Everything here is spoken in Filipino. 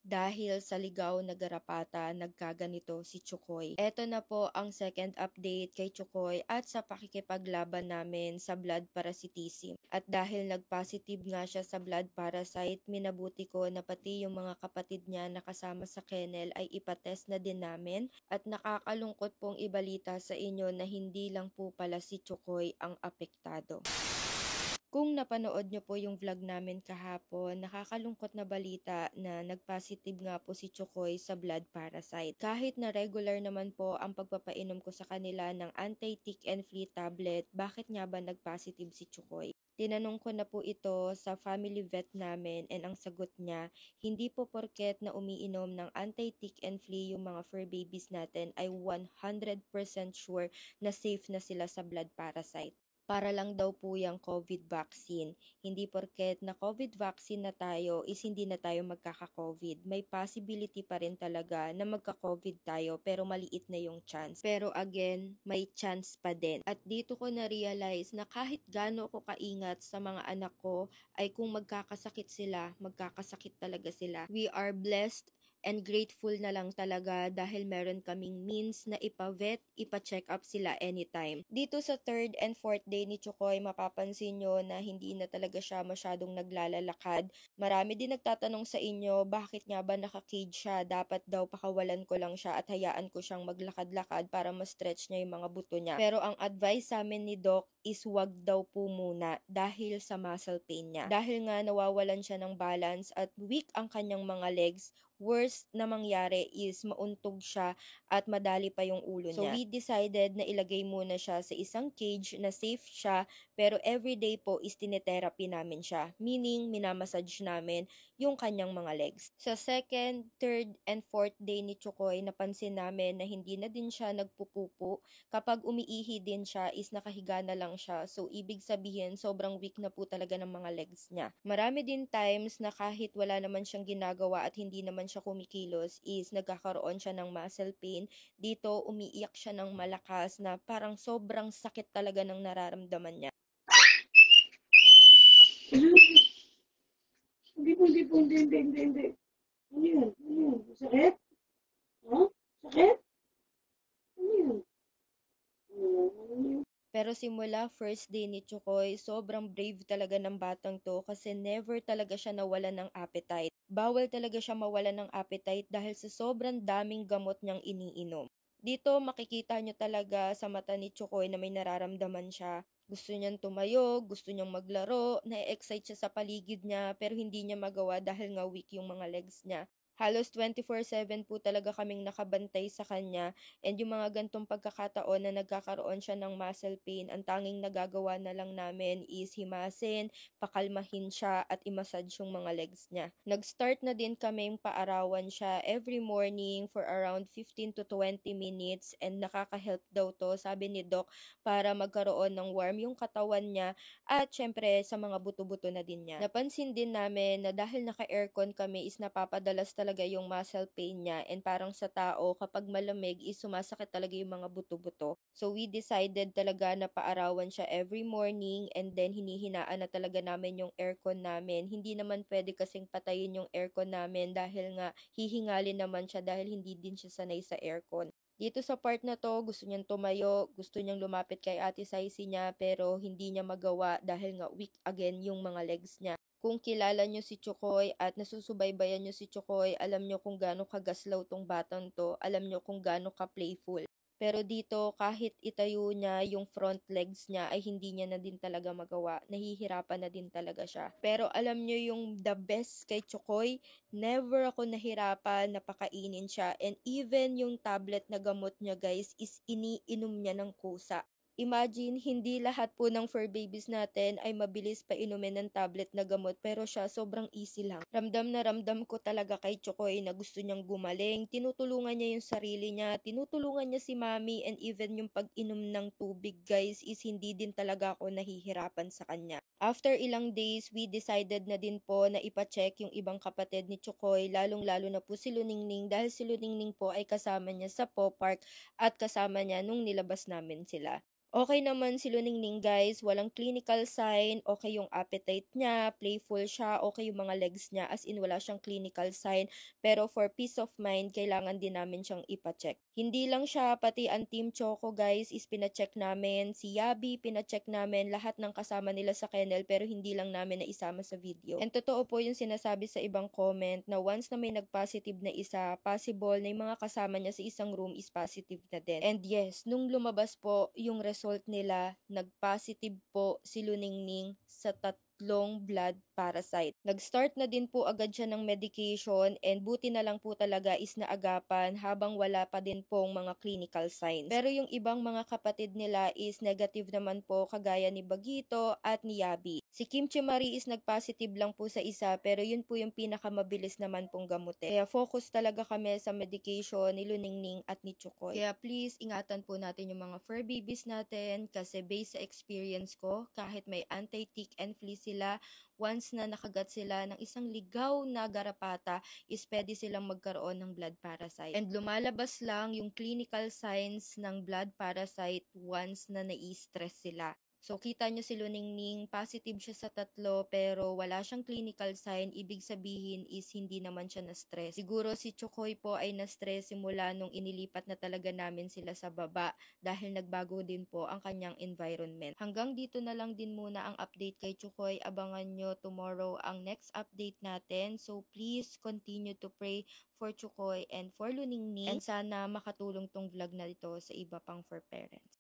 Dahil sa ligaw na garapata, nagkaganito si Chukoy. Eto na po ang second update kay Chukoy at sa pakikipaglaban namin sa blood parasitism. At dahil nag-positive nga siya sa blood parasite, minabuti ko na pati yung mga kapatid niya na kasama sa kennel ay ipatest na din namin. At nakakalungkot pong ibalita sa inyo na hindi lang po pala si Chukoy ang apektado. Kung napanood nyo po yung vlog namin kahapon, nakakalungkot na balita na nag-positive nga po si Chukoy sa blood parasite. Kahit na regular naman po ang pagpapainom ko sa kanila ng anti-tick and flea tablet, bakit nga ba nag-positive si Chukoy? Tinanong ko na po ito sa family vet namin and ang sagot niya, hindi po porket na umiinom ng anti-tick and flea yung mga fur babies natin ay 100% sure na safe na sila sa blood parasite. Para lang daw po yung COVID vaccine. Hindi porket na COVID vaccine na tayo is hindi na tayo magkaka-COVID. May possibility pa rin talaga na magka-COVID tayo pero maliit na yung chance. Pero again, may chance pa din. At dito ko na-realize na kahit gaano ko kaingat sa mga anak ko ay kung magkakasakit sila, magkakasakit talaga sila. We are blessed and grateful na lang talaga dahil meron kaming means na ipa-vet, ipa-check up sila anytime. Dito sa third and fourth day ni Chukoy, mapapansin nyo na hindi na talaga siya masyadong naglalalakad. Marami din nagtatanong sa inyo, bakit nga ba naka-cage siya? Dapat daw pakawalan ko lang siya at hayaan ko siyang maglakad-lakad para ma-stretch niya yung mga buto niya. Pero ang advice sa amin ni Doc is wag daw po muna dahil sa muscle pain niya. Dahil nga nawawalan siya ng balance at weak ang kanyang mga legs, worst na mangyari is mauntog siya at madali pa yung ulo niya. So we decided na ilagay muna siya sa isang cage na safe siya pero everyday po is tinetherapy namin siya. Meaning, minamassage namin yung kanyang mga legs. Sa second, third, and fourth day ni Chukoy, napansin namin na hindi na din siya nagpupupo. Kapag umiihi din siya is nakahiga na lang siya. So ibig sabihin, sobrang weak na po talaga ng mga legs niya. Marami din times na kahit wala naman siyang ginagawa at hindi naman siya kumikilos is nagkakaroon siya ng muscle pain. Dito, umiiyak siya ng malakas na parang sobrang sakit talaga ng nararamdaman niya. Hindi. Ano yun? Sakit? Ha? Sakit? Ano yun? Pero simula first day ni Chukoy, sobrang brave talaga ng batang to kasi never talaga siya nawalan ng appetite. Bawal talaga siya mawalan ng appetite dahil sa sobrang daming gamot niyang iniinom. Dito makikita nyo talaga sa mata ni Chukoy na may nararamdaman siya. Gusto niyang tumayo, gusto niyang maglaro, na-excite siya sa paligid niya pero hindi niya magawa dahil nga weak yung mga legs niya. Halos 24/7 po talaga kaming nakabantay sa kanya and yung mga gantong pagkakataon na nagkakaroon siya ng muscle pain, ang tanging nagagawa na lang namin is himasin, pakalmahin siya at i-massage yung mga legs niya. Nag-start na din kaming paarawan siya every morning for around 15 to 20 minutes and nakaka-help daw to, sabi ni Doc, para magkaroon ng warm yung katawan niya at syempre sa mga buto-buto na din niya. Napansin din namin na dahil naka-aircon kami is napapadalas talaga yung muscle pain niya and parang sa tao kapag malamig is sumasakit talaga yung mga buto-buto. So we decided talaga na paarawan siya every morning and then hinihinaan na talaga namin yung aircon namin. Hindi naman pwede kasing patayin yung aircon namin dahil nga hihingalin naman siya dahil hindi din siya sanay sa aircon. Dito sa part na to, gusto niyang tumayo, gusto niyang lumapit kay Ate Saisy niya pero hindi niya magawa dahil nga weak again yung mga legs niya. Kung kilala niyo si Chukoy at nasusubaybayan niyo si Chukoy, alam niyo kung gaano kagaslaw tong batang to, alam niyo kung gaano ka-playful. Pero dito, kahit itayo niya yung front legs niya, ay hindi niya na din talaga magawa. Nahihirapan na din talaga siya. Pero alam niyo yung the best kay Chukoy, never ako nahirapan na pakainin siya. And even yung tablet na gamot niya guys, is iniinom niya ng kusa. Imagine, hindi lahat po ng fur babies natin ay mabilis pa inumin ng tablet na gamot pero siya sobrang easy lang. Ramdam na ramdam ko talaga kay Chokoy na gusto niyang gumaling. Tinutulungan niya yung sarili niya, tinutulungan niya si mami and even yung pag-inom ng tubig guys is hindi din talaga ako nahihirapan sa kanya. After ilang days, we decided na din po na ipacheck yung ibang kapatid ni Chokoy, lalong-lalo na po si Luningning dahil si Luningning po ay kasama niya sa Paw Park at kasama niya nung nilabas namin sila. Okay naman si Luningning guys, walang clinical sign, okay yung appetite niya, playful siya, okay yung mga legs niya, as in wala siyang clinical sign. Pero for peace of mind, kailangan din namin siyang ipa-check. Hindi lang siya, pati ang Team Choco guys is pina-check namin. Si Yabi, pina-check namin lahat ng kasama nila sa kennel pero hindi lang namin naisama sa video. And totoo po yung sinasabi sa ibang comment na once na may nag-positive na isa, possible na yung mga kasama niya sa isang room is positive na din. And yes, nung lumabas po yung result nila, nag-positive po si Luningning sa tatlong blood parasite. Nag-start na din po agad siya ng medication and buti na lang po talaga is naagapan habang wala pa din pong mga clinical signs. Pero yung ibang mga kapatid nila is negative naman po kagaya ni Bagito at ni Yabi. Si Kimchi Marie is nag-positive lang po sa isa pero yun po yung pinakamabilis naman pong gamutin. Kaya focus talaga kami sa medication ni Luningning at ni Chukoy. Kaya please ingatan po natin yung mga fur babies natin kasi based sa experience ko, kahit may anti-tick and flea sila, once na nakagat sila ng isang ligaw na garapata, is pwede silang magkaroon ng blood parasite. And lumalabas lang yung clinical signs ng blood parasite once na nai-stress sila. So, kita nyo si Luningning, positive siya sa tatlo, pero wala siyang clinical sign. Ibig sabihin is hindi naman siya na-stress. Siguro si Chokoy po ay na-stress simula nung inilipat na talaga namin sila sa baba dahil nagbago din po ang kanyang environment. Hanggang dito na lang din muna ang update kay Chokoy. Abangan nyo tomorrow ang next update natin. So, please continue to pray for Chokoy and for Luningning. And sana makatulong tong vlog na ito sa iba pang for parents.